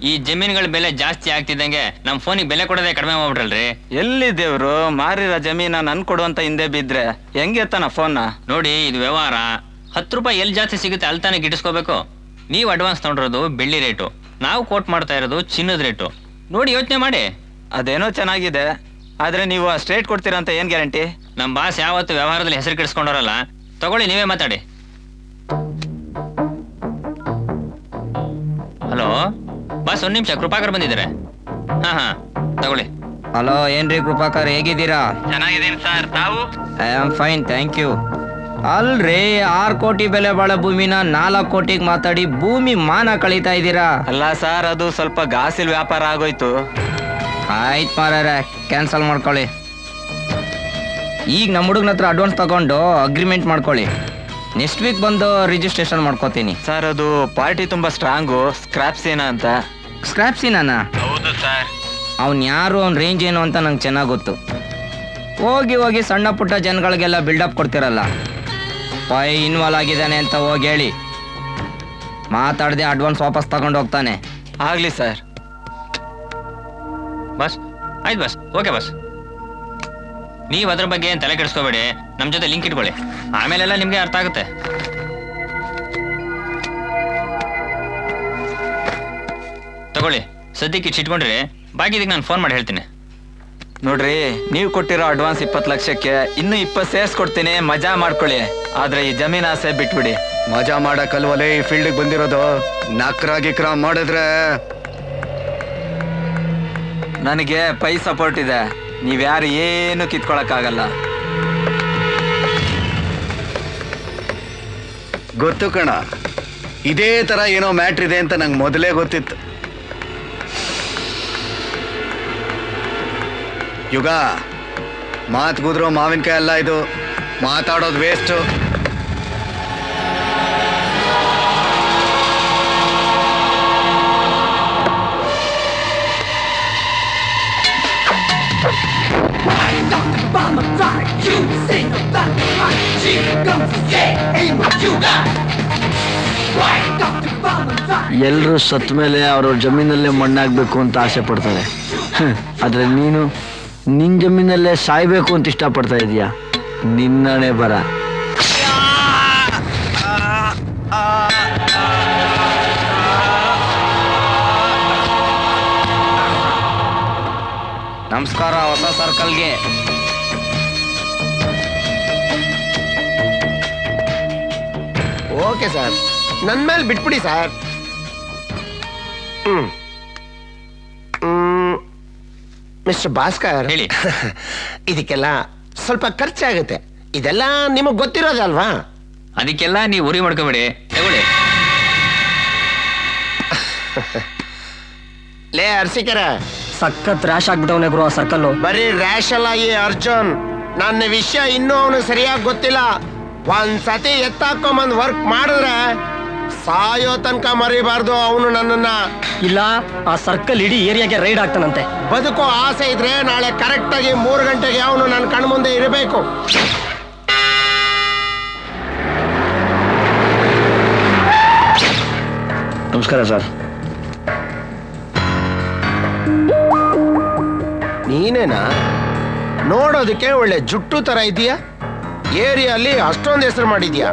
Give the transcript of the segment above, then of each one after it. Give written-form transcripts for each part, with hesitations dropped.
ಈ ಜಮೀನುಗಳ ಬೆಲೆ ಜಾಸ್ತಿ ಆಗ್ತಿದ್ದಂಗೆ ನಮ್ ಫೋನಿಗೆ ಬೆಲೆ ಕೊಡೋದೇ ಕಡಿಮೆ ಮಾಡ್ಬಿಟ್ರಲ್ರಿ. ಎಲ್ಲಿ ದೇವ್ರು ಮಾರಿರೋ ಜಮೀನ ನನ್ ಕೊಡುವಂತ ಹಿಂದೆ ಬಿದ್ರೆ ಹೆಂಗೆ ಎತ್ತಾನ ಫೋನ್ನ? ನೋಡಿ ಇದು ವ್ಯವಹಾರ. 10 ರೂಪಾಯಿ ಎಲ್ಲಿ ಜಾಸ್ತಿ ಸಿಗುತ್ತೆ ಅಲ್ಲಿ ತಾನೇ ಗಿಟ್ಟಿಸ್ಕೋಬೇಕು. ನೀವು ಅಡ್ವಾನ್ಸ್ ತಗೊಂಡಿರೋದು ಬೆಳ್ಳಿ ರೇಟು, ನಾವು ಕೋಟ್ ಮಾಡ್ತಾ ಇರೋದು ಚಿನ್ನದ ರೇಟು. ನೋಡಿ ಯೋಚನೆ ಮಾಡಿ. ಅದೇನೋ ಚೆನ್ನಾಗಿದೆ, ಆದ್ರೆ ನೀವು ಅಷ್ಟು ರೇಟ್ ಕೊಡ್ತೀರಾ ಅಂತ ಏನ್ ಗ್ಯಾರಂಟಿ? ನಮ್ಮ ಬಾಸ್ ಯಾವತ್ತು ವ್ಯವಹಾರದಲ್ಲಿ ಹೆಸರು ಕೆಡಿಸ್ಕೊಂಡವ್ರಲ್ಲ. ತಗೊಳ್ಳಿ, ನೀವೇ ಮಾತಾಡಿ. ಹಲೋ ಬಾಸ್, 1 ನಿಮಿಷ, ಕೃಪಾಕರ್ ಬಂದಿದ್ದಾರೆ. ಹಾ ತಗೊಳ್ಳಿ. ಹಲೋ, ಏನ್ರಿ ಕೃಪಾಕರ್, ಹೇಗಿದ್ದೀರಾ? ಚೆನ್ನಾಗಿದ್ದೀನಿ ಸರ್, ತಾವು? I am fine, thank you. Alright, 6 ಕೋಟಿ ಬೆಲೆ ಬಾಳೋ ಭೂಮಿನ 4 ಕೋಟಿಗೆ ಮಾತಾಡಿ ಭೂಮಿ ಮಾನ ಕಳೀತಾ ಇದ್ದೀರಾ. ಅಲ್ಲ ಸರ್, ಅದು ಸ್ವಲ್ಪ ಗಾಸಿಲ್ ವ್ಯಾಪಾರ ಆಗೋಯ್ತು. ಆಯ್ತು ಮಾರಾರೆ, ಕ್ಯಾನ್ಸಲ್ ಮಾಡ್ಕೊಳ್ಳಿ. ಈಗ ನಮ್ಮ ಹುಡುಗನ ಹತ್ರ ಅಡ್ವಾನ್ಸ್ ತಗೊಂಡು ಅಗ್ರಿಮೆಂಟ್ ಮಾಡ್ಕೊಳ್ಳಿ. ನೆಕ್ಸ್ಟ್ ವೀಕ್ ಬಂದು ರಿಜಿಸ್ಟ್ರೇಷನ್ ಮಾಡ್ಕೋತೀನಿ. ಸರ್, ಅದು ಪಾರ್ಟಿ ತುಂಬಾ ಸ್ಟ್ರಾಂಗು, ಸ್ಕ್ರಾಪ್ ಸೀನ ಅಂತ. ಸ್ಕ್ರಾಪ್ ಸೀನಾನ? ಹೌದು ಸರ್. ಅವ್ನು ಯಾರು, ಅವ್ನ ರೇಂಜ್ ಏನು ಅಂತ ನಂಗೆ ಚೆನ್ನಾಗಿ ಗೊತ್ತು. ಹೋಗಿ ಸಣ್ಣ ಪುಟ್ಟ ಜನಗಳಿಗೆಲ್ಲ ಬಿಲ್ಡಪ್ ಕೊಡ್ತಿರಲ್ಲ. ಪೈ ಇನ್ವಾಲ್ವ್ ಆಗಿದ್ದಾನೆ ಅಂತ ಹೋಗಿ ಹೇಳಿ. ಮಾತಾಡದೆ ಅಡ್ವಾನ್ಸ್ ವಾಪಸ್ ತಗೊಂಡು ಹೋಗ್ತಾನೆ. ಆಗ್ಲಿ ಸರ್. ಬಸ್ ಆಯ್ತು ಬಸ್, ಓಕೆ ಬಸ್. ನೀವು ಅದ್ರ ಬಗ್ಗೆ ಏನು ತಲೆ ಕೆಡಿಸ್ಕೋಬೇಡಿ, ನಮ್ಮ ಜೊತೆ ಲಿಂಕ್ ಇಟ್ಕೊಳ್ಳಿ, ಆಮೇಲೆಲ್ಲ ನಿಮಗೆ ಅರ್ಥ ಆಗುತ್ತೆ. ತಗೊಳ್ಳಿ, ಸದ್ಯಕ್ಕೆ ಇಟ್ಕೊಂಡ್ರೆ ಬಾಕಿ ಇದಕ್ಕೆ ನಾನು ಫೋನ್ ಮಾಡಿ ಹೇಳ್ತೀನಿ. ನೋಡ್ರಿ, ನೀವು ಕೊಟ್ಟಿರೋ ಅಡ್ವಾನ್ಸ್ 20 ಲಕ್ಷಕ್ಕೆ ಇನ್ನು 20 ಸೇರ್ಸ್ಕೊಡ್ತೀನಿ, ಮಜಾ ಮಾಡ್ಕೊಳ್ಳಿ. ಆದ್ರೆ ಈ ಜಮೀನ್ ಆಸೆ ಬಿಟ್ಬಿಡಿ. ಮಜಾ ಮಾಡಕ್ಕಲ್ವಲೇ ಈ ಫೀಲ್ಡಿಗೆ ಬಂದಿರೋದು. ನಕ್ರ ಮಾಡಿದ್ರೆ ನನಗೆ ಪೈ ಸಪೋರ್ಟ್ ಇದೆ, ನೀವ್ಯಾರು ಏನು ಕಿತ್ಕೊಳಕ್ಕಾಗಲ್ಲ. ಗೊತ್ತು ಕಣ, ಇದೇ ತರ ಏನೋ ಮ್ಯಾಟ್ರ್ ಇದೆ ಅಂತ ನಂಗೆ ಮೊದಲೇ ಗೊತ್ತಿತ್ತು. ಯುಗ, ಮಾತು ಗುದ್ರೋ ಮಾವಿನಕಾಯಿ ಅಲ್ಲ ಇದು, ಮಾತಾಡೋದು ವೇಸ್ಟು. ಎಲ್ಲರೂ ಸತ್ತ ಮೇಲೆ ಅವ್ರವ್ರ ಜಮೀನಲ್ಲೇ ಮಣ್ಣಾಗಬೇಕು ಅಂತ ಆಸೆ ಪಡ್ತಾರೆ. ಆದರೆ ನೀನು ನಿನ್ನ ಜಮೀನಲ್ಲೇ ಸಾಯ್ಬೇಕು ಅಂತ ಇಷ್ಟಪಡ್ತಾ ಇದೀಯಾ. ನಿನ್ನಣೆ ಬರ. ನಮಸ್ಕಾರ ಹೊಸ ಸರ್ಕಲ್ಗೆ. ಓಕೆ ಸರ್, ನನ್ನ ಮೇಲೆ ಬಿಟ್ಬಿಡಿ ಸರ್. ಮಿಸ್ಟರ್ ಭಾಸ್ಕರ್, ಹೇಳಿ. ಇದಕ್ಕೆಲ್ಲ ಸ್ವಲ್ಪ ಖರ್ಚಾಗುತ್ತೆ, ಇದೆಲ್ಲ ನಿಮಗೆ ಗೊತ್ತಿರೋದಲ್ವಾ? ಅದಕ್ಕೆಲ್ಲ ನೀವು ಉರಿ ಮಾಡ್ಕೋಬೇಡಿ, ತಗೊಳ್ಳಿ. ಲೇ ಅರ್ಸಿಕರ, ಸಖತ್ ರ್ಯಾಶ್ ಆಗ್ಬಿಟ್ಟವನೇ ಗುರು ಆ ಸರ್ಕಲ್ಲು. ಬರೀ ರ್ಯಾಶ್ ಅಲ್ಲ ಈ ಅರ್ಜುನ್, ನನ್ನ ವಿಷಯ ಇನ್ನೂ ಅವನು ಸರಿಯಾಗಿ ಗೊತ್ತಿಲ್ಲ. ಒಂದ್ಸತಿ ಎತ್ತಾಕೊಂಬಂದ್ ವರ್ಕ್ ಮಾಡಿದ್ರೆ ಸಾಯೋ ತನಕ ಮರಿಬಾರ್ದು ಅವನು ನನ್ನನ್ನ. ಇಲ್ಲ, ಆ ಸರ್ಕಲ್ ಇಡೀ ಏರಿಯಾಗೆ ರೈಡ್ ಆಗ್ತಾನಂತೆ. ಬದುಕೋ ಆಸೆ ಇದ್ರೆ ನಾಳೆ ಕರೆಕ್ಟ್ ಆಗಿ 3 ಗಂಟೆಗೆ ಅವನು ನನ್ನ ಕಣ್ಮುಂದೆ ಇರಬೇಕು. ನಮಸ್ಕಾರ ಸರ್. ನೀನೇನಾ? ನೋಡೋದಕ್ಕೆ ಒಳ್ಳೆ ಜುಟ್ಟು ತರ ಇದೆಯಾ. ಏರಿಯಲ್ಲಿ ಅಷ್ಟೊಂದು ಹೆಸರು ಮಾಡಿದ್ಯಾ.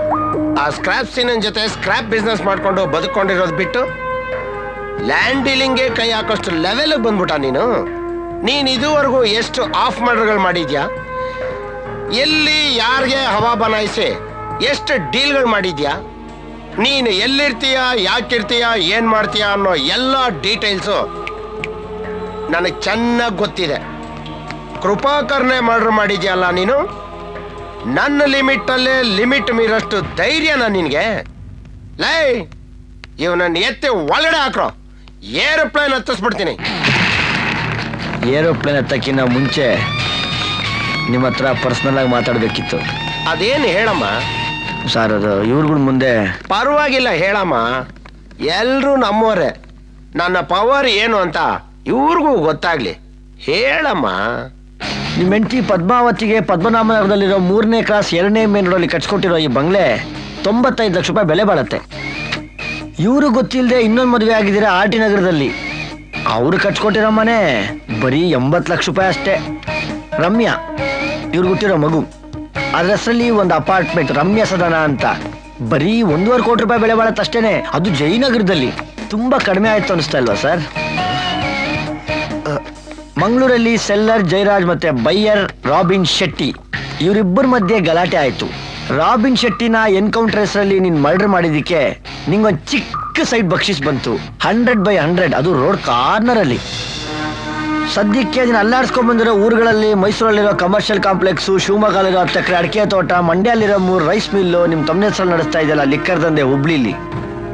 ಆ ಸ್ಕ್ರಾಪ್ ಸೀನನ್ ಜೊತೆ ಸ್ಕ್ರಾಪ್ ಬಿಸ್ನೆಸ್ ಮಾಡ್ಕೊಂಡು ಬದುಕೊಂಡಿರೋದು ಬಿಟ್ಟು ಲ್ಯಾಂಡ್ ಡೀಲಿಂಗ್ಗೆ ಕೈ ಹಾಕೋಷ್ಟು ಲೆವೆಲ್ ಬಂದ್ಬಿಟ್ಟ ನೀನು. ನೀನ್ ಇದುವರೆಗೂ ಎಷ್ಟು ಆಫ್ ಮರ್ಡರ್ಗಳು ಮಾಡಿದ್ಯಾ, ಎಲ್ಲಿ ಯಾರಿಗೆ ಹವಾ ಬನಾಯಿಸಿ ಎಷ್ಟು ಡೀಲ್ಗಳು ಮಾಡಿದ್ಯಾ, ನೀನು ಎಲ್ಲಿರ್ತೀಯ, ಯಾಕಿರ್ತೀಯ, ಏನ್ ಮಾಡ್ತೀಯ ಅನ್ನೋ ಎಲ್ಲ ಡೀಟೇಲ್ಸು ನನಗೆ ಚೆನ್ನಾಗಿ ಗೊತ್ತಿದೆ. ಕೃಪಾಕರ್ನೇ ಮರ್ಡರ್ ಮಾಡಿದ್ಯಲ್ಲ ನೀನು. ನನ್ನ ಲಿಮಿಟಲ್ಲೇ ಲಿಮಿಟ್ ಮೀರಷ್ಟು ಧೈರ್ಯನ ನಿನಗೆ? ಲೈ, ಇವನನ್ನು ಎತ್ತಿ ಒಳಗಡೆ ಹಾಕ್ರೋ, ಏರೋಪ್ಲೇನ್ ಹತ್ತಿಸ್ಬಿಡ್ತೀನಿ. ಏರೋಪ್ಲೇನ್ ಹತ್ತಕ್ಕಿಂತ ಮುಂಚೆ ನಿಮ್ಮ ಹತ್ರ ಪರ್ಸ್ನಲ್ ಆಗಿ ಮಾತಾಡಬೇಕಿತ್ತು. ಅದೇನು ಹೇಳಮ್ಮ? ಸರ್, ಅದು ಇವ್ರುಗಳ ಮುಂದೆ. ಪರವಾಗಿಲ್ಲ, ಹೇಳಮ್ಮ. ಎಲ್ರೂ ನಮ್ಮವರೇ. ನನ್ನ ಪವರ್ ಏನು ಅಂತ ಇವ್ರಿಗೂ ಗೊತ್ತಾಗ್ಲಿ, ಹೇಳಮ್ಮ. ನಿಮ್ಮ ಹೆಂಡತಿ ಪದ್ಮಾವತಿಗೆ ಪದ್ಮನಾಭನಗರದಲ್ಲಿರೋ 3ನೇ ಕ್ರಾಸ್ 2ನೇ ಮೇನ್ ರೋಡಲ್ಲಿ ಕಟ್ಸ್ಕೊಟ್ಟಿರೋ ಈ ಬಂಗ್ಲೆ 95 ಲಕ್ಷ ರೂಪಾಯಿ ಬೆಲೆ ಬಾಳುತ್ತೆ. ಇವರು ಗೊತ್ತಿಲ್ಲದೆ ಇನ್ನೊಂದು ಮದುವೆ ಆಗಿದ್ದೀರಾ ಆರ್ ಟಿ ನಗರದಲ್ಲಿ. ಅವ್ರು ಕಟ್ಕೊಟ್ಟಿರೋ ಮನೆ ಬರೀ 80 ಲಕ್ಷ ರೂಪಾಯಿ ಅಷ್ಟೇ. ರಮ್ಯಾ ಇವ್ರು ಹುಟ್ಟಿರೋ ಮಗು, ಅದ್ರ ಹೆಸರಲ್ಲಿ ಒಂದು ಅಪಾರ್ಟ್ಮೆಂಟ್ ರಮ್ಯಾ ಸದನ ಅಂತ, ಬರೀ 1.5 ಕೋಟಿ ರೂಪಾಯಿ ಬೆಲೆ ಬಾಳತ್ತಷ್ಟೇನೆ, ಅದು ಜಯನಗರದಲ್ಲಿ. ತುಂಬಾ ಕಡಿಮೆ ಆಯ್ತು ಅನಿಸ್ತಾ ಇಲ್ವಾ ಸರ್? ಮಂಗಳೂರಲ್ಲಿ ಸೆಲ್ಲರ್ ಜಯರಾಜ್ ಮತ್ತೆ ಬೈಯರ್ ರಾಬಿನ್ ಶೆಟ್ಟಿ ಇವರಿಬ್ಬರ ಮಧ್ಯೆ ಗಲಾಟೆ ಆಯ್ತು. ರಾಬಿನ್ ಶೆಟ್ಟಿನ ಎನ್ಕೌಂಟರ್ ಹೆಸರಲ್ಲಿ ನೀನ್ ಮರ್ಡರ್ ಮಾಡಿದಕ್ಕೆ ನಿಂಗೊಂದು ಚಿಕ್ಕ ಸೈಡ್ ಬಕ್ಷಿಸ್ ಬಂತು, 100/100, ಅದು ರೋಡ್ ಕಾರ್ನರ್ ಅಲ್ಲಿ. ಸದ್ಯಕ್ಕೆ ನೀನು ಅಲ್ಲಾಡ್ಸ್ಕೊಂಡ್ ಬಂದಿರೋ ಊರುಗಳಲ್ಲಿ ಮೈಸೂರಲ್ಲಿರೋ ಕಮರ್ಷಿಯಲ್ ಕಾಂಪ್ಲೆಕ್ಸು, ಶಿವಮೊಗ್ಗಲ್ಲಿರೋ 10 ಎಕರೆ ಅಡಿಕೆ ತೋಟ, ಮಂಡ್ಯಲ್ಲಿರೋ 3 ರೈಸ್ ಮಿಲ್ಲು, ನಿಮ್ ತಮ್ಮನ ಹೆಸರಲ್ಲಿ ನಡೆಸ್ತಾ ಇದೆಯಲ್ಲ ಲಿಕ್ಕರ್ ದಂಧೆ ಹುಬ್ಳಿಲಿ.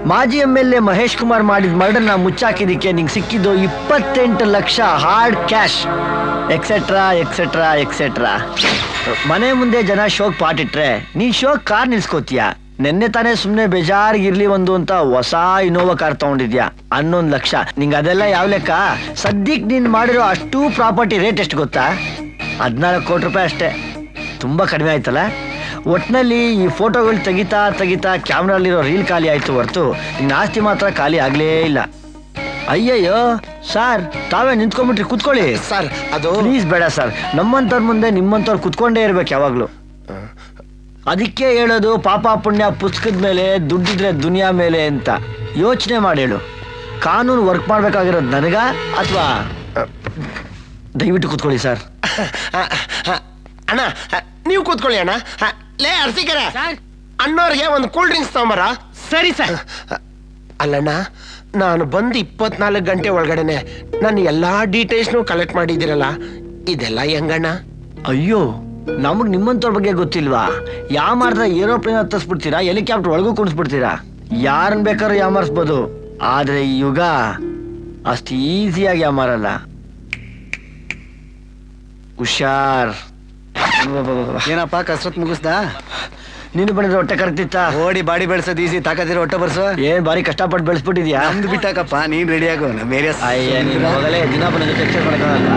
ಮಾಜಿ MLA ಮಹೇಶ್ ಕುಮಾರ್ ಮಾಡಿದ ಮರ್ಡರ್ನ ಮುಚ್ಚಾಕಿದಕ್ಕೆ ನಿಂಗೆ ಸಿಕ್ಕಿದ್ದು 28 lakh hard cash, etcetera etcetera etcetera. ಮನೆ ಮುಂದೆ ಜನ ಶೋಕ್ ಪಾಟಿಟ್ರೆ ನೀನ್ ಶೋಕ್ ಕಾರ್ ನಿಲ್ಸ್ಕೋತೀಯ. ನೆನ್ನೆ ತಾನೇ ಸುಮ್ನೆ ಬೇಜಾರಿಗಿರ್ಲಿ ಒಂದು ಅಂತ ಹೊಸ ಇನೋವಾ ಕಾರ್ ತಗೊಂಡಿದ್ಯಾ, 11 ಲಕ್ಷ. ನಿಂಗೆ ಅದೆಲ್ಲ ಯಾವ ಲೆಕ್ಕ? ಸದ್ಯಕ್ಕೆ ನೀನ್ ಮಾಡಿರೋ ಅಷ್ಟು ಪ್ರಾಪರ್ಟಿ ರೇಟ್ ಎಷ್ಟು ಗೊತ್ತಾ? 14 ಕೋಟಿ ರೂಪಾಯಿ ಅಷ್ಟೇ. ತುಂಬಾ ಕಡಿಮೆ ಆಯ್ತಲ್ಲ? ಒಟ್ನಲ್ಲಿ ಈ ಫೋಟೋಗಳು ತೆಗಿತಾ ತೆಗಿತಾ ಕ್ಯಾಮ್ರಲ್ಲಿರೋ ರೀಲ್ ಖಾಲಿ ಆಯ್ತು ಹೊರತು ನಿನ್ನ ಆಸ್ತಿ ಮಾತ್ರ ಖಾಲಿ ಆಗ್ಲೇ ಇಲ್ಲ. ಅಯ್ಯಯ್ಯೋ ಸರ್, ತಾವೇ ನಿಂತ್ಕೊಂಡ್ಬಿಟ್ರಿ, ಕೂತ್ಕೊಳ್ಳಿ ಸರ್. ಅದು ಪ್ಲೀಸ್ ಬೇಡ ಸರ್, ನಮ್ಮಂತವ್ರ ಮುಂದೆ ನಿಮ್ಮಂತವ್ರು ಕುತ್ಕೊಂಡೇ ಇರ್ಬೇಕು ಯಾವಾಗ್ಲೂ. ಅದಕ್ಕೆ ಹೇಳೋದು ಪಾಪ ಪುಣ್ಯ ಪುಸ್ತಕದ ಮೇಲೆ, ದುಡ್ಡಿದ್ರೆ ದುನಿಯಾ ಮೇಲೆ ಅಂತ. ಯೋಚನೆ ಮಾಡಿ ಹೇಳು, ಕಾನೂನು ವರ್ಕ್ ಮಾಡ್ಬೇಕಾಗಿರೋದು ನನಗ ಅಥವಾ? ದಯವಿಟ್ಟು ಕೂತ್ಕೊಳ್ಳಿ ಸರ್. ಅಣ್ಣ ನೀವು ಕೂತ್ಕೊಳ್ಳಿ ಅಣ್ಣ. ಲೇ ಅರ್ಸಿಕರ, ಅಣ್ಣವ್ರಿಗೆ ಒಂದು ಕೂಲ್ ಡ್ರಿಂಕ್ಸ್ ತಗೊಂಬರ. ಸರಿ ಸರ್. ಅಲ್ಲಣ್ಣ, ನಾನು ಬಂದು 24 ಗಂಟೆ ಒಳಗಡೆನೆ ನನ್ನ ಎಲ್ಲಾ ಡೀಟೇಲ್ಸ್ನು ಕಲೆಕ್ಟ್ ಮಾಡಿದ್ದೀರಲ್ಲ, ಇದೆಲ್ಲ ಹೆಂಗಣ್ಣ? ಅಯ್ಯೋ, ನಮಗ್ ನಿಮ್ಮಂತವ್ರ ಬಗ್ಗೆ ಗೊತ್ತಿಲ್ವಾ? ಯಾಮಾರ್ದ ಏರೋಪ್ಲೇನ್ ಹತ್ತಿಸ್ಬಿಡ್ತೀರಾ, ಹೆಲಿಕಾಪ್ಟರ್ ಒಳಗೂ ಕುಣಿಸ್ಬಿಡ್ತೀರಾ, ಯಾರನ್ ಬೇಕಾದ್ರೂ ಯಾಮಾರಿಸ್ಬೋದು. ಆದ್ರೆ ಈ ಯುಗ ಅಷ್ಟು ಈಸಿಯಾಗಿ ಯಾಮಾರಲ್ಲ. ಹುಷಾರ್. ಏನಪ್ಪ ಕಸರತ್ ಮುಗಿಸ್ದ? ನೀನು ಬಂದಿದ್ರೆ ಹೊಟ್ಟೆ ಕರೆಕ್ತಿತ್ತ? ಓಡಿ ಬಾಡಿ ಬೆಳೆಸೋದು ಈಸಿ, ತಾಕತ್ತಿರೋ ಹೊಟ್ಟೆ ಬರ್ಸೋ. ಏನ್ ಬಾರಿ ಕಷ್ಟಪಟ್ಟು ಬೆಳೆಸ್ಬಿಟ್ಟಿದ್ಯಾ? ನಮ್ದು ಬಿಟ್ಟಾಕಪ್ಪ, ನೀನ್ ರೆಡಿ ಆಗೋ, ನಮ್ಮ ಏರಿಯಾ. ಅಯ್ಯ, ನೀನು ಹೋಗಲೇ ದಿನ ಬಂದ ಎಕ್ಸರ್ಸೈಸ್ ಮಾಡಕ್ಕಾಗಲ್ಲ.